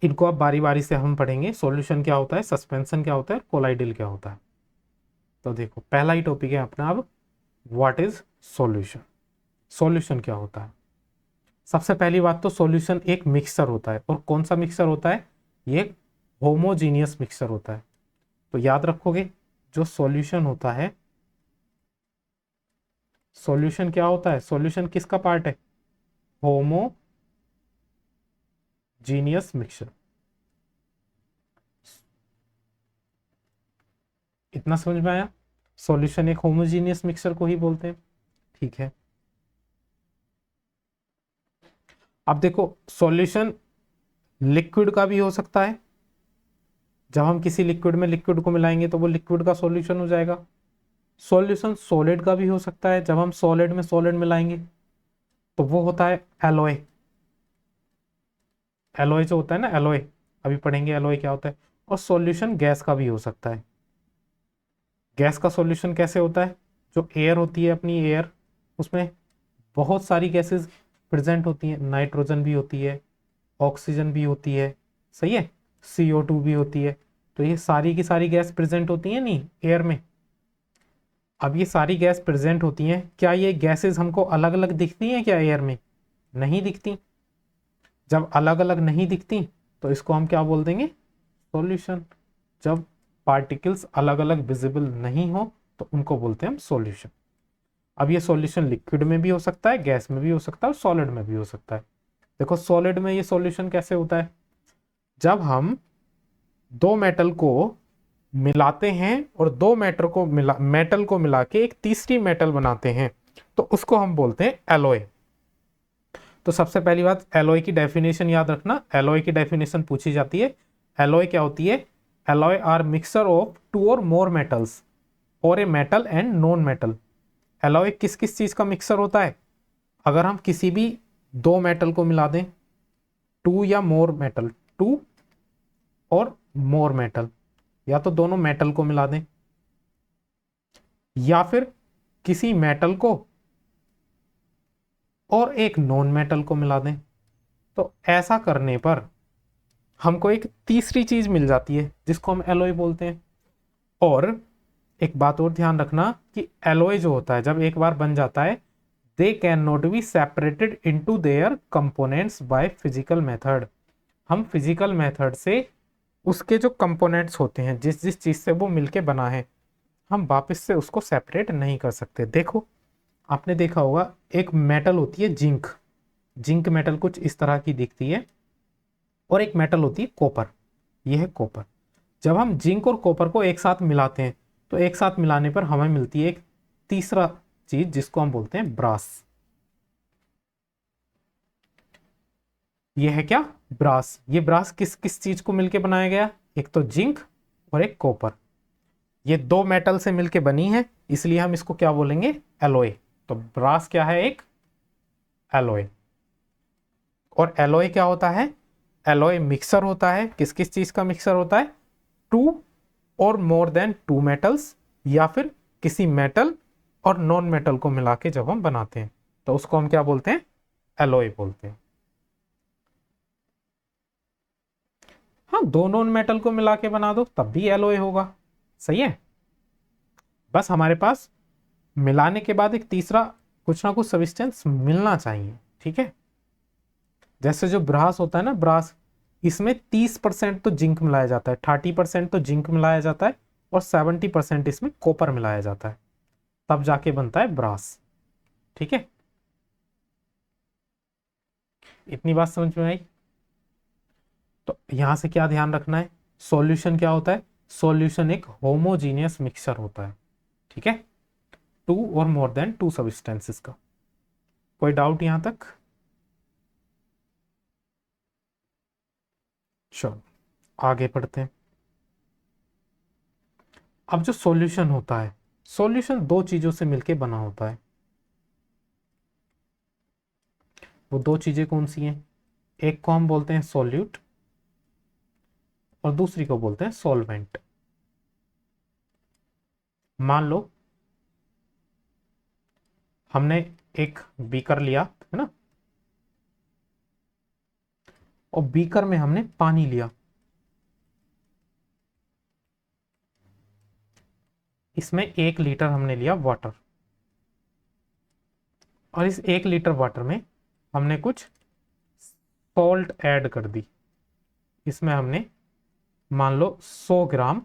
इनको अब बारी बारी से हम पढ़ेंगे। सॉल्यूशन क्या होता है, सस्पेंशन क्या होता है, कोलाइडल क्या होता है। तो देखो, पहला ही टॉपिक है अपना अब, व्हाट इज सॉल्यूशन। सॉल्यूशन क्या होता है? सबसे पहली बात तो सॉल्यूशन एक मिक्सर होता है। और कौन सा मिक्सर होता है? ये होमोजीनियस मिक्सर होता है। तो याद रखोगे, जो सॉल्यूशन होता है, सॉल्यूशन क्या होता है, सॉल्यूशन किसका पार्ट है? Homogeneous mixer. इतना समझ में आया? सॉल्यूशन एक होमोजीनियस मिक्सर को ही बोलते हैं। ठीक है। अब देखो, सॉल्यूशन लिक्विड का भी हो सकता है। जब हम किसी लिक्विड में लिक्विड को मिलाएंगे तो वो लिक्विड का सॉल्यूशन हो जाएगा। सॉल्यूशन सॉलिड का भी हो सकता है। जब हम सॉलिड में सॉलिड मिलाएंगे तो वो होता है एलॉय। एलॉय जो होता है ना, एलॉय, अभी पढ़ेंगे एलॉय क्या होता है। और सॉल्यूशन गैस का भी हो सकता है। गैस का सॉल्यूशन कैसे होता है? जो एयर होती है, अपनी एयर, उसमें बहुत सारी गैसेस प्रेजेंट होती हैं। नाइट्रोजन भी होती है, ऑक्सीजन भी होती है, सही है, CO2 भी होती है। तो ये सारी की सारी गैस प्रेजेंट होती है नहीं एयर में। अब ये सारी गैस प्रेजेंट होती हैं, क्या ये गैसेस हमको अलग अलग दिखती हैं क्या एयर में? नहीं दिखती। जब अलग अलग नहीं दिखती तो इसको हम क्या बोल देंगे? सॉल्यूशन। जब पार्टिकल्स अलग अलग विजिबल नहीं हो तो उनको बोलते हैं हम सॉल्यूशन। अब ये सॉल्यूशन लिक्विड में भी हो सकता है, गैस में भी हो सकता है, और सॉलिड में भी हो सकता है। देखो, सॉलिड में ये सॉल्यूशन कैसे होता है? जब हम दो मेटल को मिलाते हैं और दो मेटल को मिला के एक तीसरी मेटल बनाते हैं तो उसको हम बोलते हैं एलॉय। तो सबसे पहली बात, एलॉय की डेफिनेशन याद रखना। एलॉय की डेफिनेशन पूछी जाती है। एलॉय क्या होती है? Alloy are mixture of two और मोर मेटल्स और a metal and non metal. Alloy किस किस चीज का मिक्सर होता है? अगर हम किसी भी दो मेटल को मिला दें, टू या मोर मेटल, टू और मोर मेटल, या तो दोनों मेटल को मिला दें या फिर किसी मेटल को और एक नॉन मेटल को मिला दें, तो ऐसा करने पर हमको एक तीसरी चीज मिल जाती है जिसको हम एलॉय बोलते हैं। और एक बात और ध्यान रखना कि एलॉय जो होता है जब एक बार बन जाता है, they can not be separated into their components by physical method. हम फिजिकल मेथड से उसके जो कंपोनेंट्स होते हैं, जिस जिस चीज से वो मिलके बना है, हम वापस से उसको सेपरेट नहीं कर सकते। देखो, आपने देखा होगा एक मेटल होती है जिंक, जिंक मेटल कुछ इस तरह की दिखती है, और एक मेटल होती है कॉपर, यह है कॉपर। जब हम जिंक और कॉपर को एक साथ मिलाते हैं तो एक साथ मिलाने पर हमें मिलती है एक तीसरा चीज जिसको हम बोलते हैं ब्रास। यह है क्या, ब्रास। ये ब्रास किस किस चीज को मिलके बनाया गया, एक तो जिंक और एक कॉपर, ये दो मेटल से मिलके बनी है, इसलिए हम इसको क्या बोलेंगे, एलॉय। तो ब्रास क्या है, एक एलॉय। और एलॉय क्या होता है, एलॉय मिक्सर होता है, किस किस चीज का मिक्सर होता है, टू और मोर देन टू मेटल्स, या फिर किसी मेटल और नॉन मेटल को मिला के जब हम बनाते हैं तो उसको हम क्या बोलते हैं, एलॉय बोलते हैं। हाँ, दो नॉन मेटल को मिला के बना दो तब भी एलॉय होगा, सही है। बस हमारे पास मिलाने के बाद एक तीसरा कुछ ना कुछ सब्सटेंस मिलना चाहिए, ठीक है। जैसे जो ब्रास होता है ना, ब्रास, इसमें 30% तो जिंक मिलाया जाता है, 30% तो जिंक मिलाया जाता है, और 70% इसमें कॉपर मिलाया जाता है, तब जाके बनता है ब्रास, ठीक है। इतनी बात समझ में आई। तो यहां से क्या ध्यान रखना है, सॉल्यूशन क्या होता है, सॉल्यूशन एक होमोजीनियस मिक्सचर होता है, ठीक है, टू और मोर देन टू सब्सटेंसेस का। कोई डाउट यहां तक, चलो आगे पढ़ते हैं। अब जो सॉल्यूशन होता है, सॉल्यूशन दो चीजों से मिलके बना होता है, वो दो चीजें कौन सी हैं, एक को हम बोलते हैं सॉल्यूट और दूसरी को बोलते हैं सॉल्वेंट। मान लो हमने एक बीकर लिया है ना, और बीकर में हमने पानी लिया, इसमें 1 लीटर हमने लिया वाटर, और इस 1 लीटर वाटर में हमने कुछ सॉल्ट ऐड कर दी, इसमें हमने मान लो 100 ग्राम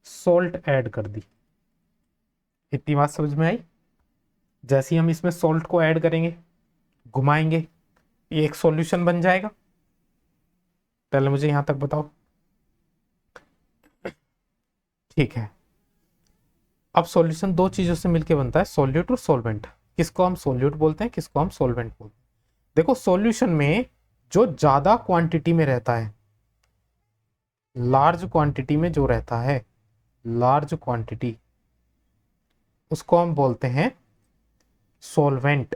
सॉल्ट ऐड कर दी। इतनी बात समझ में आई। जैसे ही हम इसमें सॉल्ट को ऐड करेंगे, घुमाएंगे, ये एक सॉल्यूशन बन जाएगा। पहले मुझे यहां तक बताओ, ठीक है। अब सॉल्यूशन दो चीजों से मिलकर बनता है, सॉल्यूट और सॉल्वेंट। किसको हम सॉल्यूट बोलते हैं, किसको हम सॉल्वेंट बोलते हैं। देखो सॉल्यूशन में जो ज्यादा क्वांटिटी में रहता है, लार्ज क्वांटिटी में जो रहता है, लार्ज क्वांटिटी, उसको हम बोलते हैं सॉल्वेंट।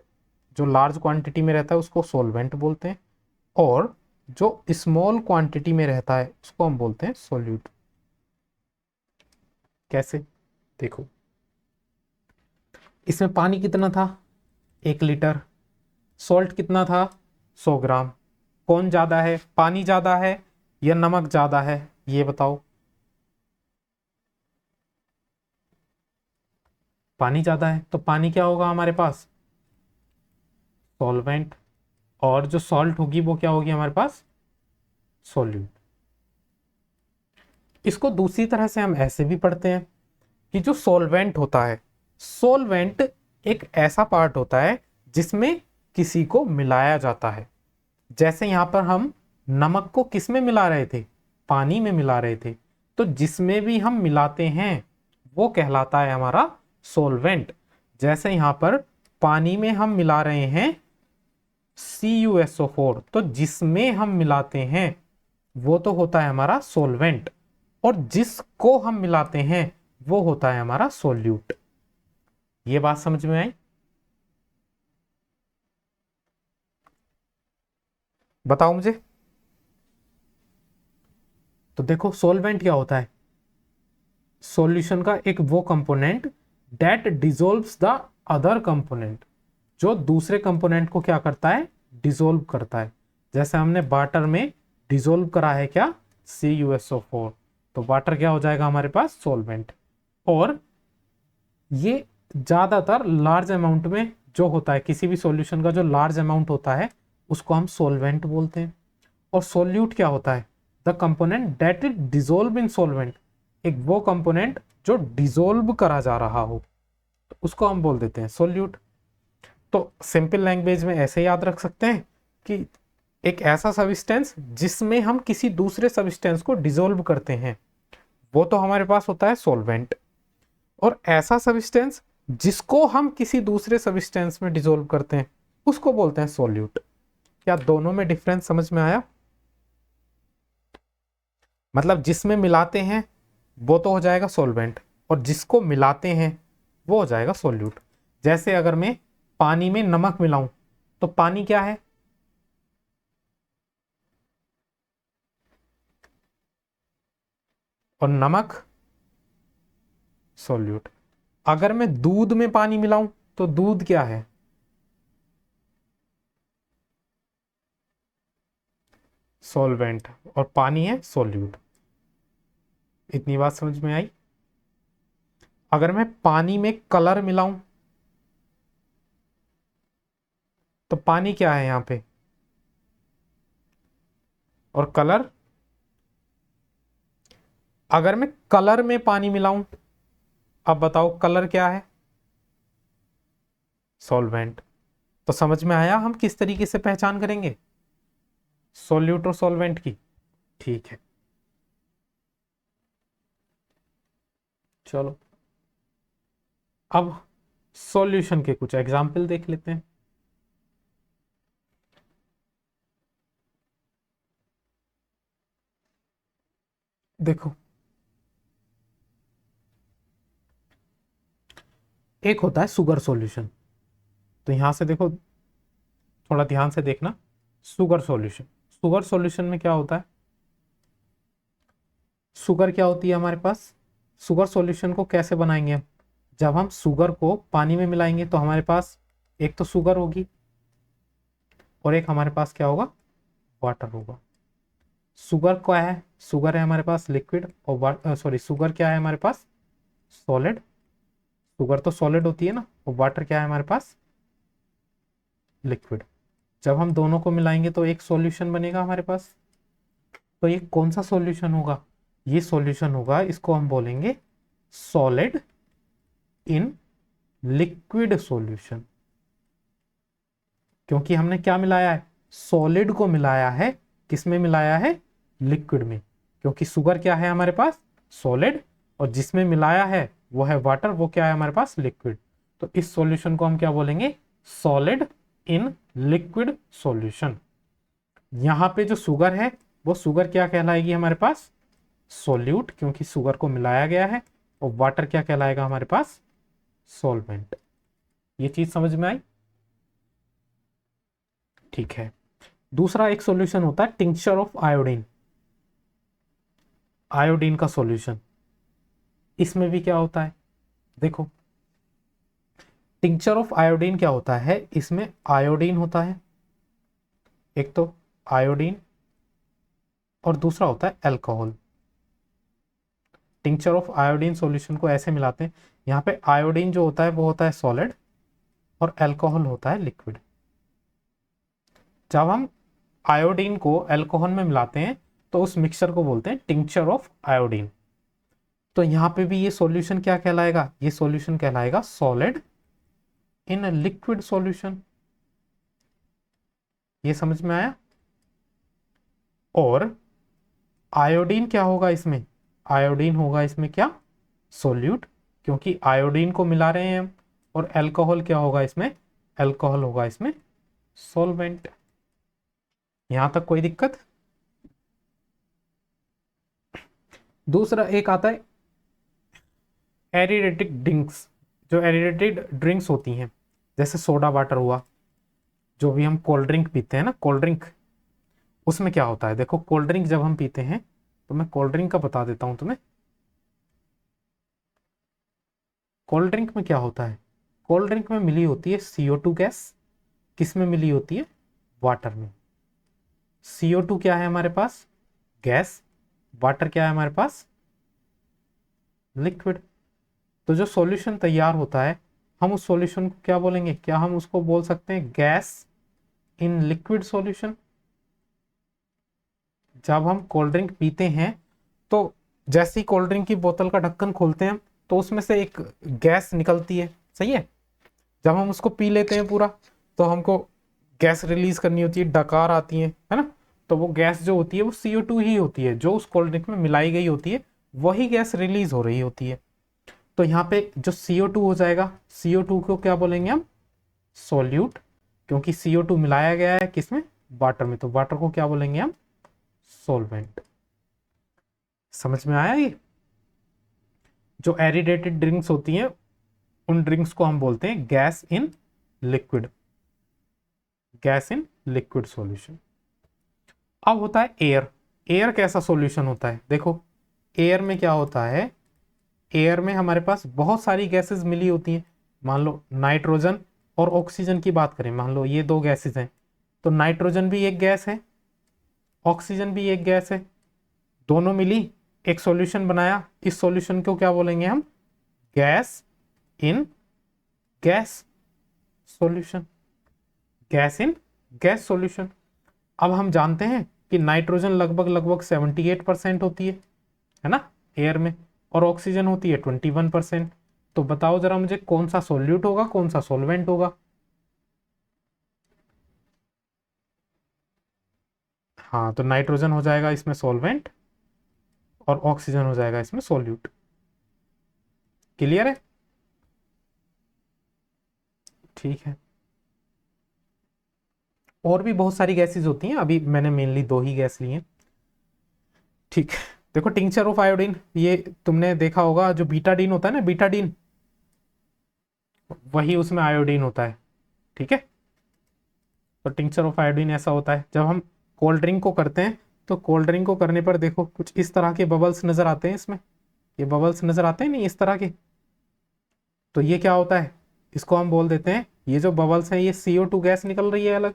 जो लार्ज क्वांटिटी में रहता है उसको सॉल्वेंट बोलते हैं, और जो स्मॉल क्वांटिटी में रहता है उसको हम बोलते हैं सॉल्यूट। कैसे, देखो इसमें पानी कितना था, 1 लीटर, सॉल्ट कितना था, 100 ग्राम। कौन ज्यादा है, पानी ज्यादा है या नमक ज्यादा है, ये बताओ। पानी ज्यादा है, तो पानी क्या होगा हमारे पास, सॉल्वेंट, और जो सॉल्ट होगी वो क्या होगी हमारे पास, सॉल्यूट। इसको दूसरी तरह से हम ऐसे भी पढ़ते हैं कि जो सॉल्वेंट होता है, सॉल्वेंट एक ऐसा पार्ट होता है जिसमें किसी को मिलाया जाता है। जैसे यहां पर हम नमक को किस में मिला रहे थे, पानी में मिला रहे थे, तो जिसमें भी हम मिलाते हैं वो कहलाता है हमारा सॉल्वेंट। जैसे यहां पर पानी में हम मिला रहे हैं CuSO4, तो जिसमें हम मिलाते हैं वो तो होता है हमारा सॉल्वेंट, और जिसको हम मिलाते हैं वो होता है हमारा सॉल्यूट। ये बात समझ में आई, बताओ मुझे। तो देखो सॉल्वेंट क्या होता है, सॉल्यूशन का एक वो component that dissolves the other component, जो दूसरे कंपोनेंट को क्या करता है, डिसॉल्व करता है। जैसे हमने वाटर में डिसॉल्व करा है क्या, CuSO4, तो वाटर क्या हो जाएगा हमारे पास, सॉल्वेंट। और ये ज्यादातर लार्ज अमाउंट में जो होता है, किसी भी सॉल्यूशन का जो लार्ज अमाउंट होता है उसको हम सॉल्वेंट बोलते हैं। और सॉल्यूट क्या होता है, the component that is dissolve in solvent, एक वो कंपोनेंट जो डिसॉल्व करा जा रहा हो। तो उसको हम बोल देते हैं सोल्यूट। तो सिंपल लैंग्वेज में ऐसे याद रख सकते हैं कि एक ऐसा सब्सटेंस जिसमें हम किसी दूसरे सब्सटेंस को डिसोल्व करते हैं वो तो हमारे पास होता है सॉल्वेंट, और ऐसा सब्सटेंस जिसको हम किसी दूसरे सब्सटेंस में डिसोल्व करते हैं उसको बोलते हैं सॉल्यूट। क्या दोनों में डिफरेंस समझ में आया? मतलब जिसमें मिलाते हैं वो तो हो जाएगा सॉल्वेंट, और जिसको मिलाते हैं वो हो जाएगा सॉल्यूट। जैसे अगर मैं पानी में नमक मिलाऊं तो पानी क्या है? और नमक सॉल्यूट। अगर मैं दूध में पानी मिलाऊं तो दूध क्या है? सॉल्वेंट, और पानी है सॉल्यूट। इतनी बात समझ में आई? अगर मैं पानी में कलर मिलाऊं तो पानी क्या है यहां पे? और कलर? अगर मैं कलर में पानी मिलाऊं, अब बताओ कलर क्या है? सॉल्वेंट। तो समझ में आया हम किस तरीके से पहचान करेंगे सॉल्यूट और सॉल्वेंट की? ठीक है, चलो अब सॉल्यूशन के कुछ एग्जाम्पल देख लेते हैं। देखो, एक होता है सुगर सॉल्यूशन। तो यहां से देखो, थोड़ा ध्यान से देखना। सुगर सॉल्यूशन, सुगर सॉल्यूशन में क्या होता है? शुगर क्या होती है हमारे पास? शुगर सॉल्यूशन को कैसे बनाएंगे हम? जब हम शुगर को पानी में मिलाएंगे तो हमारे पास एक तो शुगर होगी और एक हमारे पास क्या होगा? वाटर होगा। शुगर क्या है? शुगर है हमारे पास लिक्विड, और सॉरी, शुगर क्या है हमारे पास? सॉलिड। शुगर तो सॉलिड होती है ना, और वाटर क्या है हमारे पास? लिक्विड। जब हम दोनों को मिलाएंगे तो एक सॉल्यूशन बनेगा हमारे पास। तो ये कौन सा सॉल्यूशन होगा? ये सॉल्यूशन होगा, इसको हम बोलेंगे सॉलिड इन लिक्विड सॉल्यूशन। क्योंकि हमने क्या मिलाया है? सॉलिड को मिलाया है। किसमें मिलाया है? लिक्विड में। क्योंकि शुगर क्या है हमारे पास? सॉलिड, और जिसमें मिलाया है वो है वाटर, वो क्या है हमारे पास? लिक्विड। तो इस सॉल्यूशन को हम क्या बोलेंगे? Solid in liquid solution. यहां पे जो शुगर है वो शुगर क्या कहलाएगी हमारे पास? सोल्यूट, क्योंकि शुगर को मिलाया गया है। और वाटर क्या कहलाएगा हमारे पास? सॉल्वेंट। ये चीज समझ में आई? ठीक है। दूसरा एक सॉल्यूशन होता है टिंक्चर ऑफ आयोडीन। आयोडीन का सॉल्यूशन, इसमें भी क्या होता है? देखो, टिंक्चर ऑफ आयोडीन क्या होता है? इसमें आयोडीन होता है, एक तो आयोडीन, और दूसरा होता है alcohol. Tincture of iodine solution को ऐसे मिलाते हैं, यहाँ पे आयोडीन जो होता है वो होता है सॉलिड, और अल्कोहल होता है लिक्विड। जब हम आयोडीन को अल्कोहल में मिलाते हैं तो उस मिक्सचर को बोलते हैं टिंक्चर ऑफ आयोडीन। तो यहां पे भी ये सॉल्यूशन क्या कहलाएगा? ये सॉल्यूशन कहलाएगा सॉलिड इन लिक्विड सॉल्यूशन। ये समझ में आया? और आयोडीन क्या होगा इसमें? आयोडीन होगा इसमें क्या? सोल्यूट, क्योंकि आयोडीन को मिला रहे हैं हम। और अल्कोहल क्या होगा इसमें? अल्कोहल होगा इसमें सॉल्वेंट। यहां तक कोई दिक्कत? दूसरा एक आता है एरिडेटिक ड्रिंक्स। जो एरिडेटेड ड्रिंक्स होती हैं, जैसे सोडा वाटर हुआ, जो भी हम कोल्ड ड्रिंक पीते हैं ना, कोल्ड ड्रिंक, उसमें क्या होता है? देखो, कोल्ड ड्रिंक जब हम पीते हैं, तो मैं कोल्ड ड्रिंक का बता देता हूं तुम्हें। कोल्ड ड्रिंक में क्या होता है? कोल्ड ड्रिंक में मिली होती है CO2 गैस। किस में मिली होती है? वाटर में। CO2 क्या है हमारे पास? गैस। वाटर क्या है हमारे पास? लिक्विड। तो जो सॉल्यूशन तैयार होता है, हम उस सॉल्यूशन को क्या बोलेंगे? क्या हम उसको बोल सकते हैं गैस इन लिक्विड सॉल्यूशन? जब हम कोल्ड ड्रिंक पीते हैं तो जैसे ही कोल्ड ड्रिंक की बोतल का ढक्कन खोलते हैं तो उसमें से एक गैस निकलती है, सही है। जब हम उसको पी लेते हैं पूरा तो हमको गैस रिलीज करनी होती है, डकार आती है ना। तो वो गैस जो होती है वो CO2 ही होती है, जो उस कोल्ड ड्रिंक में मिलाई गई होती है वही गैस रिलीज हो रही होती है। तो यहाँ पे जो CO2 हो जाएगा, CO2 को क्या बोलेंगे हम, सोल्यूट, क्योंकि CO2 मिलाया गया है किसमें, वाटर में, तो वाटर को क्या बोलेंगे हम, सोलवेंट। समझ में आया ये। जो एरिडेटेड ड्रिंक्स होती हैं उन ड्रिंक्स को हम बोलते हैं gas in liquid, gas in liquid solution. अब होता है एयर। एयर कैसा सॉल्यूशन होता है, देखो एयर में क्या होता है, एयर में हमारे पास बहुत सारी गैसेस मिली होती हैं। मान लो नाइट्रोजन और ऑक्सीजन की बात करें, मान लो ये दो गैसेस हैं, तो नाइट्रोजन भी एक गैस है, ऑक्सीजन भी एक गैस है, दोनों मिली एक सॉल्यूशन बनाया। इस सॉल्यूशन को क्या बोलेंगे हम, gas in gas solution, gas in gas solution. अब हम जानते हैं कि नाइट्रोजन लगभग लगभग 78% होती है ना एयर में, और ऑक्सीजन होती है 21%। तो बताओ जरा मुझे कौन सा सोल्यूट होगा, कौन सा सोलवेंट होगा। हाँ, तो नाइट्रोजन हो जाएगा इसमें सोलवेंट और ऑक्सीजन हो जाएगा इसमें सोल्यूट। क्लियर है, ठीक है। और भी बहुत सारी गैसेज होती हैं, अभी मैंने मेनली दो ही गैस ली हैं, ठीक है। देखो टिंचर ऑफ आयोडीन, ये तुमने देखा होगा, जो बीटाडीन होता है ना, बीटाडीन, वही उसमें आयोडीन होता है, ठीक है। तो टिंचर ऑफ आयोडीन ऐसा होता है, जब हम कोल्ड ड्रिंक को करते हैं तो कोल्ड ड्रिंक को करने पर देखो कुछ इस तरह के बबल्स नजर आते हैं इसमें, ये बबल्स नजर आते हैं नहीं इस तरह के, तो ये क्या होता है, इसको हम बोल देते हैं, ये जो बबल्स हैं ये CO2 गैस निकल रही है अलग,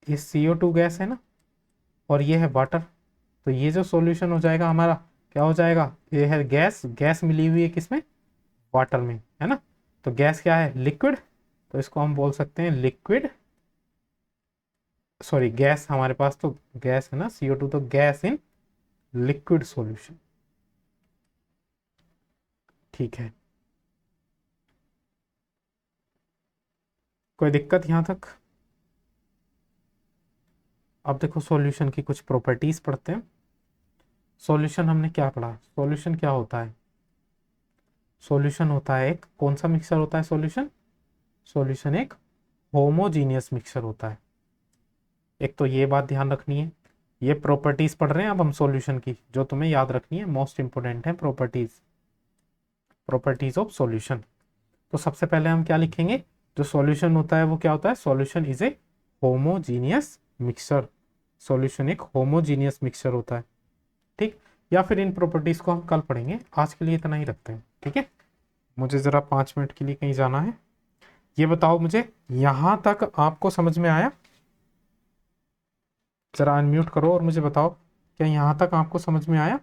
ये CO2 गैस है ना, और ये है वाटर। तो ये जो सॉल्यूशन हो जाएगा हमारा, क्या हो जाएगा, ये है गैस, गैस मिली हुई है किसमें, वाटर में, है ना। तो गैस क्या है, लिक्विड, तो इसको हम बोल सकते हैं लिक्विड, सॉरी गैस, हमारे पास तो गैस है ना CO2, तो गैस इन लिक्विड सॉल्यूशन, ठीक है। कोई दिक्कत यहां तक। अब देखो सॉल्यूशन की कुछ प्रॉपर्टीज पढ़ते हैं। सॉल्यूशन हमने क्या पढ़ा, सॉल्यूशन क्या होता है, सॉल्यूशन होता है एक कौन सा मिक्सचर होता है, सॉल्यूशन, सॉल्यूशन एक होमोजीनियस मिक्सचर होता है। एक तो ये बात ध्यान रखनी है, ये प्रॉपर्टीज पढ़ रहे हैं अब हम सॉल्यूशन की, जो तुम्हें याद रखनी है, मोस्ट इंपोर्टेंट है प्रॉपर्टीज, प्रॉपर्टीज ऑफ सॉल्यूशन। तो सबसे पहले हम क्या लिखेंगे, जो सॉल्यूशन होता है वो क्या होता है, solution is a homogeneous mixture, solution एक होमोजीनियस मिक्सचर होता है, ठीक। या फिर इन प्रॉपर्टीज को हम कल पढ़ेंगे, आज के लिए इतना ही रखते हैं, ठीक है। मुझे जरा 5 मिनट के लिए कहीं जाना है। ये बताओ मुझे यहां तक आपको समझ में आया, जरा अनम्यूट करो और मुझे बताओ क्या यहां तक आपको समझ में आया।